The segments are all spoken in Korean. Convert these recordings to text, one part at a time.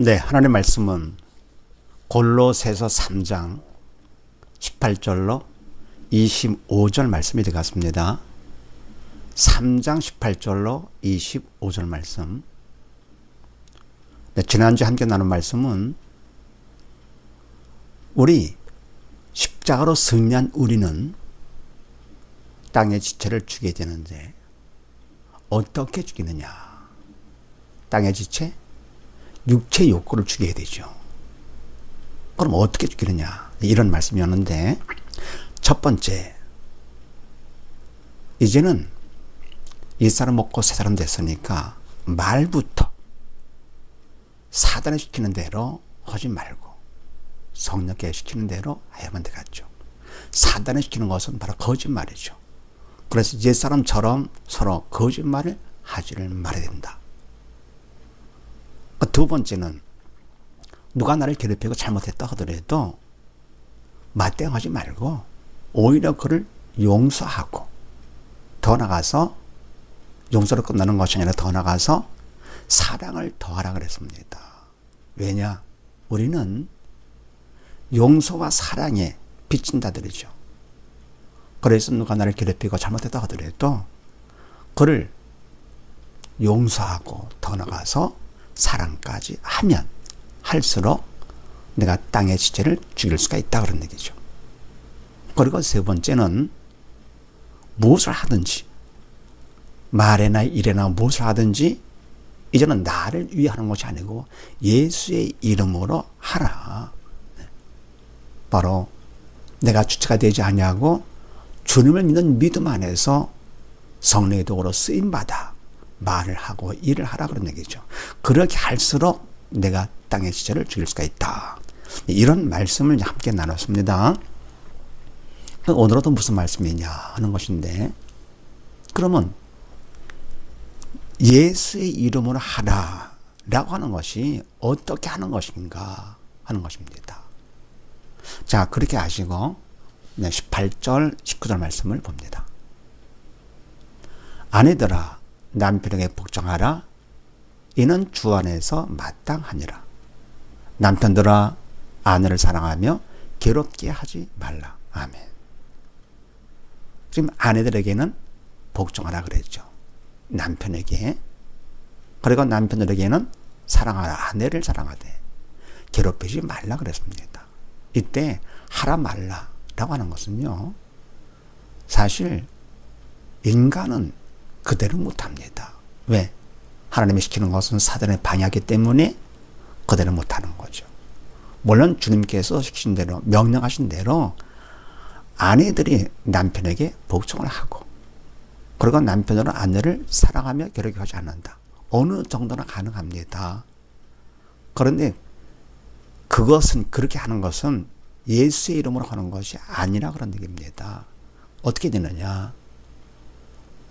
네, 하나님의 말씀은 골로새서 3장 18절로 25절 말씀이 되겠습니다. 3장 18절로 25절 말씀. 네, 지난주에 함께 나눈 말씀은 우리 십자가로 승리한 우리는 땅의 지체를 죽게 되는데 어떻게 죽이느냐? 땅의 지체? 육체 욕구를 죽여야 되죠. 그럼 어떻게 죽이느냐? 이런 말씀이었는데, 첫 번째, 이제는 이 사람 먹고 새 사람 됐으니까 말부터 사단이 시키는 대로 하지 말고 성령께 시키는 대로 해야만 되겠죠. 사단이 시키는 것은 바로 거짓말이죠. 그래서 옛사람처럼 서로 거짓말을 하지를 말아야 된다. 두 번째는 누가 나를 괴롭히고 잘못했다 하더라도 맞대응하지 말고 오히려 그를 용서하고, 더 나가서 용서로 끝나는 것이 아니라 더 나가서 사랑을 더하라 그랬습니다. 왜냐? 우리는 용서와 사랑에 빚진 자들이죠. 그래서 누가 나를 괴롭히고 잘못했다 하더라도 그를 용서하고 더 나가서 사랑까지 하면 할수록 내가 땅의 지체를 죽일 수가 있다 그런 얘기죠. 그리고 세 번째는 무엇을 하든지, 말이나 일이나 무엇을 하든지 이제는 나를 위해 하는 것이 아니고 예수의 이름으로 하라. 바로 내가 주체가 되지 아니하고 주님을 믿는 믿음 안에서 성령의 도구로 쓰임받아 말을 하고 일을 하라 그런 얘기죠. 그렇게 할수록 내가 땅의 지체를 죽일 수가 있다. 이런 말씀을 함께 나눴습니다. 오늘은 무슨 말씀이냐 하는 것인데, 그러면 예수의 이름으로 하라 라고 하는 것이 어떻게 하는 것인가 하는 것입니다. 자, 그렇게 하시고 18절 19절 말씀을 봅니다. 아내들아 남편에게 복종하라. 이는 주 안에서 마땅하니라. 남편들아 아내를 사랑하며 괴롭게 하지 말라. 아멘. 지금 아내들에게는 복종하라 그랬죠. 남편에게. 그리고 남편들에게는 사랑하라. 아내를 사랑하되 괴롭히지 말라 그랬습니다. 이때 하라 말라 라고 하는 것은요, 사실 인간은 그대로 못합니다. 왜? 하나님이 시키는 것은 사단의 방해하기 때문에 그대로 못하는 거죠. 물론 주님께서 시키신 대로, 명령하신 대로 아내들이 남편에게 복종을 하고, 그리고 남편으로 아내를 사랑하며 괴롭게 하지 않는다. 어느 정도는 가능합니다. 그런데 그것은, 그렇게 하는 것은 예수의 이름으로 하는 것이 아니라 그런 얘기입니다. 어떻게 되느냐?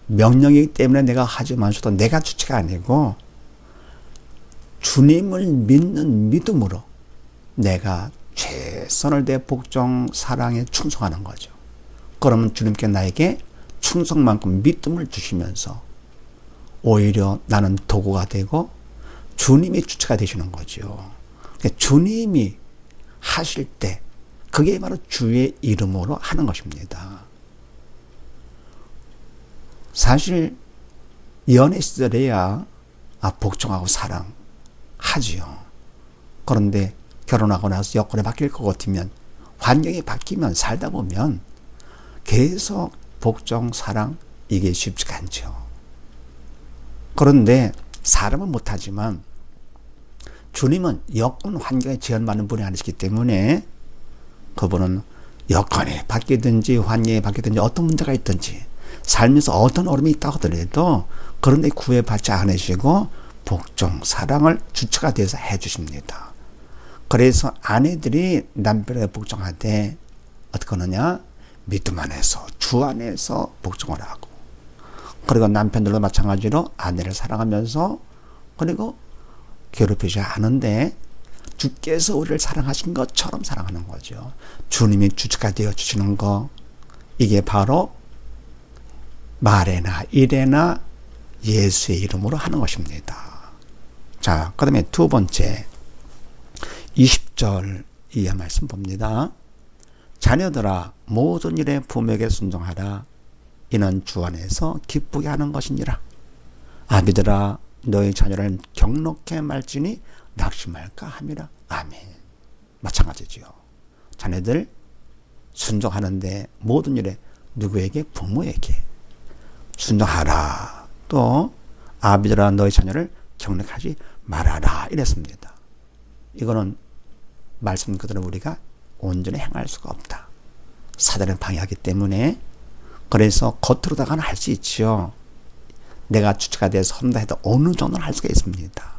명령이기 때문에 내가 하지만서도 내가 주체가 아니고 주님을 믿는 믿음으로 내가 최선을 다해 복종, 사랑에 충성하는 거죠. 그러면 주님께 나에게 충성만큼 믿음을 주시면서 오히려 나는 도구가 되고 주님이 주체가 되시는 거죠. 그러니까 주님이 하실 때 그게 바로 주의 이름으로 하는 것입니다. 사실 연애 시절에야 복종하고 사랑하지요. 그런데 결혼하고 나서 여건이 바뀔 것 같으면, 환경이 바뀌면, 살다 보면 계속 복종, 사랑, 이게 쉽지가 않죠. 그런데 사람은 못하지만 주님은 여건, 환경에 제한받는 분이 아니시기 때문에 그분은 여건이 바뀌든지 환경이 바뀌든지 어떤 문제가 있든지 살면서 어떤 어려움이 있다고 하더라도 그런데 구애받지 않으시고 복종, 사랑을 주체가 돼서 해주십니다. 그래서 아내들이 남편에게 복종하되 어떻게 하느냐? 믿음 안에서, 주 안에서 복종을 하고, 그리고 남편들도 마찬가지로 아내를 사랑하면서, 그리고 괴롭히지 않은데 주께서 우리를 사랑하신 것처럼 사랑하는 거죠. 주님이 주체가 되어주시는 거, 이게 바로 말에나 일에나 예수의 이름으로 하는 것입니다. 자, 그 다음에 두 번째, 20절 이하 말씀 봅니다. 자녀들아 모든 일에 부모에게 순종하라. 이는 주 안에서 기쁘게 하는 것이니라. 아비들아 너희 자녀를 경록해 말지니 낙심할까 함이라. 아멘. 마찬가지지요. 자녀들 순종하는데 모든 일에 누구에게? 부모에게 순종하라. 또 아비들아 너희 자녀를 경록하지 말아라 이랬습니다. 이거는 말씀 그대로 우리가 온전히 행할 수가 없다. 사단을 방해하기 때문에. 그래서 겉으로다가는 할 수 있지요. 내가 주체가 돼서 한다 해도 어느 정도는 할 수가 있습니다.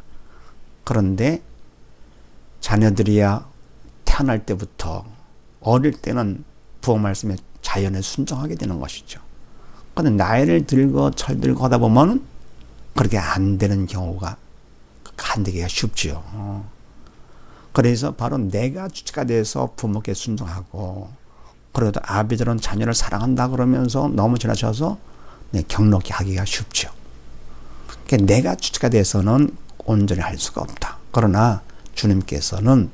그런데 자녀들이야 태어날 때부터 어릴 때는 부모 말씀에 자연에 순종하게 되는 것이죠. 그런데 나이를 들고 철들고 하다 보면 그렇게 안 되는 경우가 안 되기가 쉽지요. 그래서 바로 내가 주체가 돼서 부모께 순종하고, 그래도 아비들은 자녀를 사랑한다 그러면서 너무 지나쳐서 경록히 하기가 쉽죠. 그러니까 내가 주체가 돼서는 온전히 할 수가 없다. 그러나 주님께서는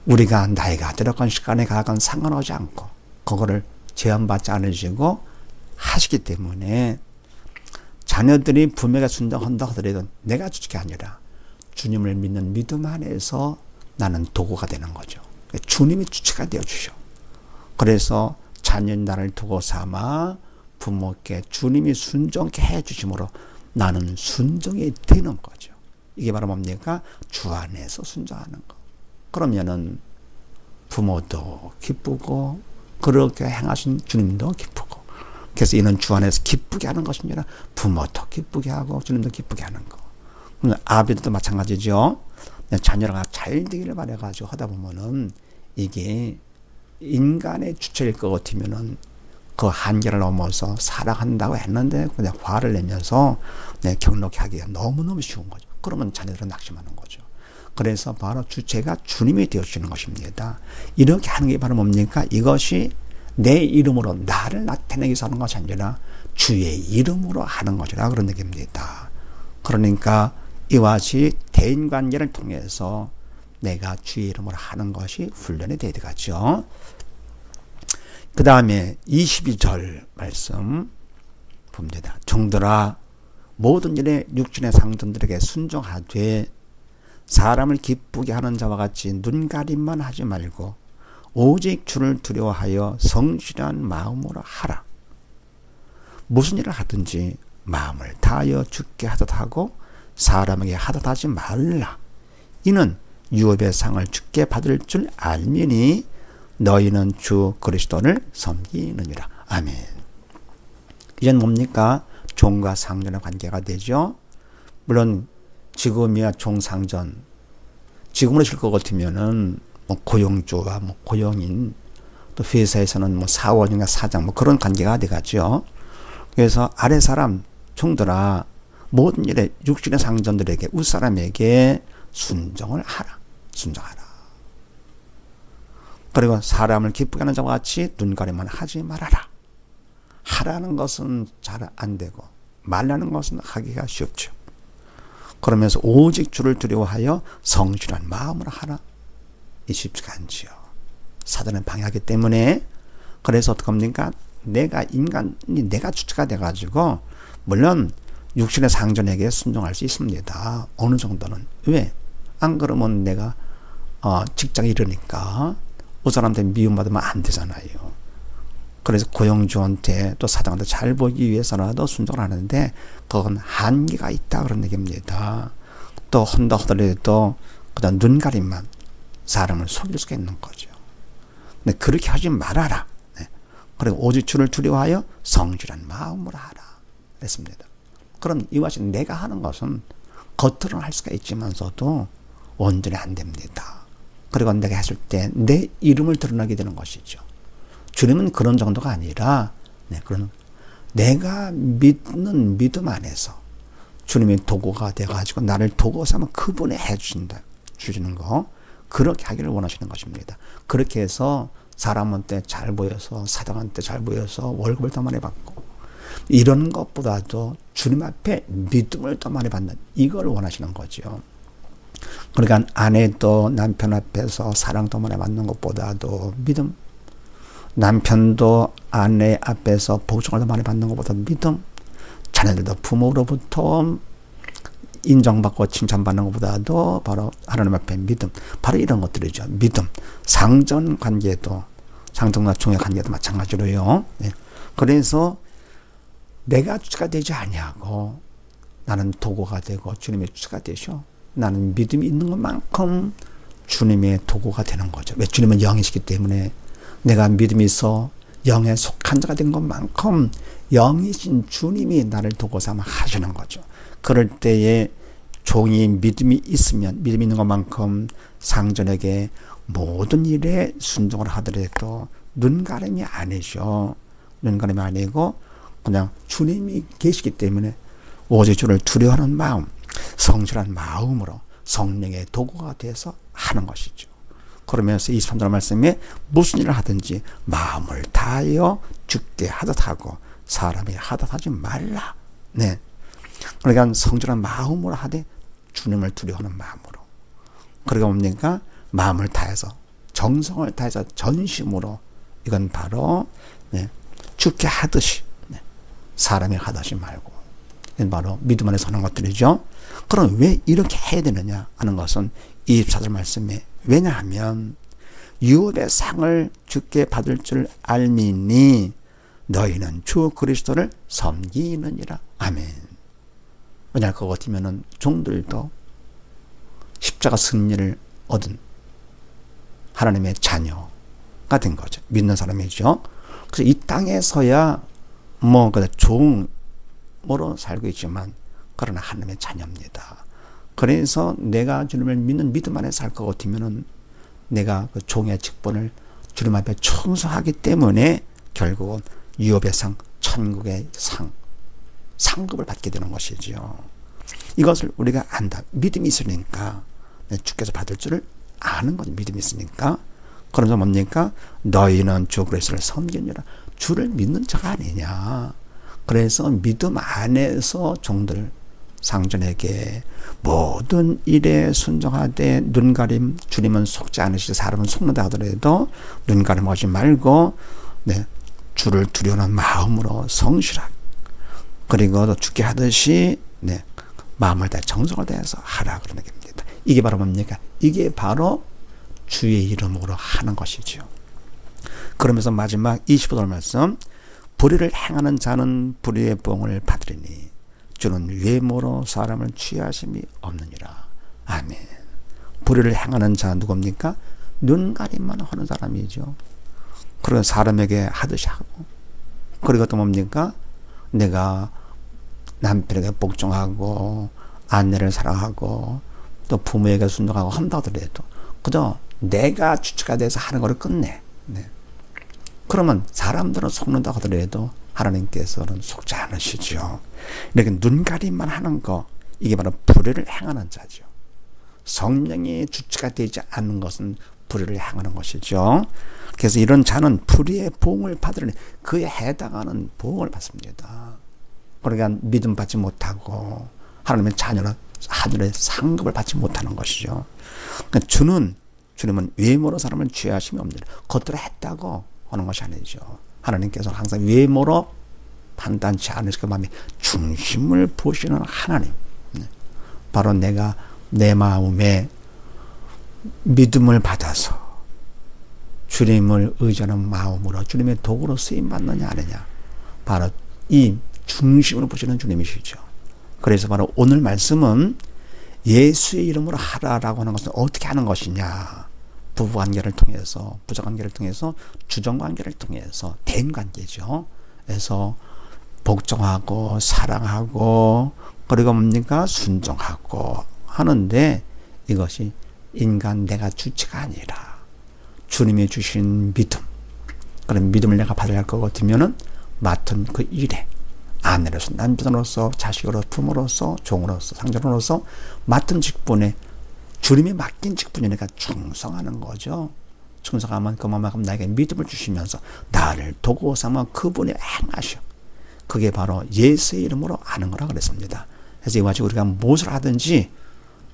우리가 나이가 들어간 시간에 가건 상관하지 않고 그거를 제한받지 않으시고 하시기 때문에 자녀들이 부모에게 순종한다 하더라도 내가 주체가 아니라 주님을 믿는 믿음 안에서 나는 도구가 되는 거죠. 주님이 주체가 되어주셔. 그래서 자녀 나를 도구 삼아 부모께 주님이 순종케 해주심으로 나는 순종이 되는 거죠. 이게 바로 뭡니까? 주 안에서 순종하는 거. 그러면은 부모도 기쁘고 그렇게 행하신 주님도 기쁘고, 그래서 이는 주 안에서 기쁘게 하는 것이니라. 부모도 기쁘게 하고 주님도 기쁘게 하는 거. 아비들도 마찬가지죠. 자녀가 잘 되기를 바라가지고 하다 보면은 이게 인간의 주체일 것 같으면은 그 한계를 넘어서 사랑한다고 했는데 그냥 화를 내면서 경록히 하기가 너무너무 쉬운 거죠. 그러면 자녀들은 낙심하는 거죠. 그래서 바로 주체가 주님이 되어주시는 것입니다. 이렇게 하는 게 바로 뭡니까? 이것이 내 이름으로 나를 나타내기 위해서 하는 것이 아니라 주의 이름으로 하는 것이라 그런 얘기입니다. 그러니까 이와 같이 대인관계를 통해서 내가 주의 이름으로 하는 것이 훈련이 되어가죠. 그 다음에 22절 말씀 봅니다. 종들아 모든 일에 육신의 상전들에게 순종하되 사람을 기쁘게 하는 자와 같이 눈가림만 하지 말고 오직 주를 두려워하여 성실한 마음으로 하라. 무슨 일을 하든지 마음을 다하여 주께 하듯 하고 사람에게 하듯 하지 말라. 이는 유업의 상을 주께 받을 줄 알미니 너희는 주 그리스도를 섬기느니라. 아멘. 이젠 뭡니까? 종과 상전의 관계가 되죠. 물론 지금이야 종상전, 지금으로 칠 것 같으면은 뭐 고용주와 뭐 고용인, 또 회사에서는 뭐 사원인가 사장 뭐 그런 관계가 되겠죠. 그래서 아래 사람 종들아 모든 일에 육신의 상전들에게 윗사람에게 순종을 하라. 순종하라. 그리고 사람을 기쁘게 하는 자와 같이 눈가림만 하지 말아라. 하라는 것은 잘 안 되고 말라는 것은 하기가 쉽죠. 그러면서 오직 주를 두려워하여 성실한 마음으로 하라. 이 쉽지가 않지요. 사단은 방해하기 때문에. 그래서 어떻게 합니까? 내가 인간이 내가 주체가 돼가지고 물론 육신의 상전에게 순종할 수 있습니다. 어느 정도는. 왜? 안 그러면 내가 직장에 이르니까 그 사람한테 미움받으면 안 되잖아요. 그래서 고용주한테 또 사장한테 잘 보기 위해서라도 순종을 하는데 그건 한계가 있다 그런 얘기입니다. 또 한다 하더라도 그냥 눈가림만 사람을 속일 수가 있는 거죠. 근데 그렇게 하지 말아라. 그리고 오직 주를 두려워하여 성실한 마음으로 하라. 그랬습니다. 그럼 이와 같이 내가 하는 것은 겉으로는 할 수가 있지만서도 온전히 안 됩니다. 그리고 내가 했을 때 내 이름을 드러나게 되는 것이죠. 주님은 그런 정도가 아니라 그런 내가 믿는 믿음 안에서 주님의 도구가 돼가지고 나를 도구 삼아 그분이 주시는 거, 그렇게 하기를 원하시는 것입니다. 그렇게 해서 사람한테 잘 보여서 사장한테 잘 보여서 월급을 더 많이 받고 이런 것보다도 주님 앞에 믿음을 더 많이 받는 이걸 원하시는 거죠. 그러니까 아내도 남편 앞에서 사랑도 많이 받는 것보다도 믿음, 남편도 아내 앞에서 복종을 많이 받는 것보다 믿음, 자녀들도 부모로부터 인정받고 칭찬받는 것보다도 바로 하나님 앞에 믿음, 바로 이런 것들이죠. 믿음, 상전 관계도, 상정과 종의 관계도 마찬가지로요. 그래서 내가 주체가 되지 아니하고 나는 도구가 되고 주님의 주체가 되셔. 나는 믿음이 있는 것만큼 주님의 도구가 되는 거죠. 왜? 주님은 영이시기 때문에 내가 믿음이 있어 영에 속한 자가 된 것만큼 영이신 주님이 나를 도구 삼아 하시는 거죠. 그럴 때에 종이 믿음이 있으면, 믿음이 있는 것만큼 상전에게 모든 일에 순종을 하더라도 눈가림이 아니죠. 눈가림이 아니고 그냥 주님이 계시기 때문에 오직 주를 두려워하는 마음, 성실한 마음으로 성령의 도구가 돼서 하는 것이죠. 그러면서 23절 말씀에 무슨 일을 하든지 마음을 다하여 주께 하듯 하고 사람이 하듯 하지 말라. 네. 그러니까 성실한 마음으로 하되 주님을 두려워하는 마음으로. 그러니까 뭡니까? 마음을 다해서, 정성을 다해서 전심으로, 이건 바로 주께 하듯이, 사람이 하듯이 말고, 이건 바로 믿음 안에서 하는 것들이죠. 그럼 왜 이렇게 해야 되느냐 하는 것은 24절 말씀에, 왜냐하면 유업의 상을 주께 받을 줄 알미니 너희는 주 그리스도를 섬기느니라. 아멘. 왜냐할 것 같으면 종들도 십자가 승리를 얻은 하나님의 자녀가 된 거죠. 믿는 사람이죠. 그래서 이 땅에서야 종으로 살고 있지만 그러나 하나님의 자녀입니다. 그래서 내가 주님을 믿는 믿음 안에 살 것 같으면은 내가 그 종의 직분을 주님 앞에 충성하기 때문에 결국은 유업의 상, 천국의 상급을 받게 되는 것이죠. 이것을 우리가 안다. 믿음이 있으니까 주께서 받을 줄을 아는 거죠. 믿음이 있으니까. 그러면서 뭡니까? 너희는 주 그리스도를 섬기느라. 주를 믿는 자가 아니냐. 그래서 믿음 안에서 종들 상전에게 모든 일에 순종하되 눈가림, 주님은 속지 않으시되 사람은 속는다 하더라도 눈가림 하지 말고 주를 두려워하는 마음으로 성실하게, 그리고 또 주께 하듯이 마음을 다해 정성을 다해서 하라 그러는 겁니다. 이게 바로 뭡니까? 이게 바로 주의 이름으로 하는 것이죠. 그러면서 마지막 25절 말씀, 불의를 행하는 자는 불의의 보응을 받으리니 주는 외모로 사람을 취하심이 없느니라. 아멘. 불의를 행하는 자 누굽니까? 눈가림만 하는 사람이죠. 그리고 사람에게 하듯이 하고, 그리고 또 뭡니까? 내가 남편에게 복종하고 아내를 사랑하고 또 부모에게 순종하고 한다 하더라도 그저 내가 주체가 돼서 하는 것을 끝내. 그러면 사람들은 속는다 하더라도 하나님께서는 속지 않으시죠. 이렇게 눈가림만 하는 거, 이게 바로 불의를 행하는 자죠. 성령이 주체가 되지 않는 것은 불의를 행하는 것이죠. 그래서 이런 자는 불의의 보응을 받으려니 그에 해당하는 보응을 받습니다. 그러니까 믿음 받지 못하고 하나님의 자녀라 하늘의 상급을 받지 못하는 것이죠. 그러니까 주님은 외모로 사람을 취하심이 없느니라. 겉으로 했다고 하는 것이 아니죠. 하나님께서는 항상 외모로 판단치 않으시고 마음의 중심을 보시는 하나님. 바로 내가 내 마음에 믿음을 받아서 주님을 의지하는 마음으로 주님의 도구로 쓰임받느냐 아니냐, 바로 이 중심을 보시는 주님이시죠. 그래서 바로 오늘 말씀은 예수의 이름으로 하라라고 하는 것은 어떻게 하는 것이냐, 부부관계를 통해서, 부자관계를 통해서, 주정관계를 통해서 대인관계죠. 그래서 복종하고 사랑하고 그리고 뭡니까? 순종하고 하는데, 이것이 인간 내가 주체가 아니라 주님이 주신 믿음, 그런 믿음을 내가 받아야 할 것 같으면은 맡은 그 일에 아내로서, 남편으로서, 자식으로서, 부모로서, 종으로서, 상전으로서 맡은 직분에 주님이 맡긴 직분이니까 충성하는 거죠. 충성하면 그만큼 나에게 믿음을 주시면서 나를 도구 삼아 그분이 행하셔. 그게 바로 예수의 이름으로 하는 거라 그랬습니다. 그래서 이와 같이 우리가 무엇을 하든지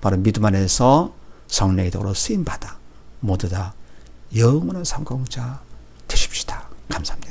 바로 믿음 안에서 성령의 도로 쓰임받아 모두 다 영원한 삶과 공자 되십시다. 감사합니다.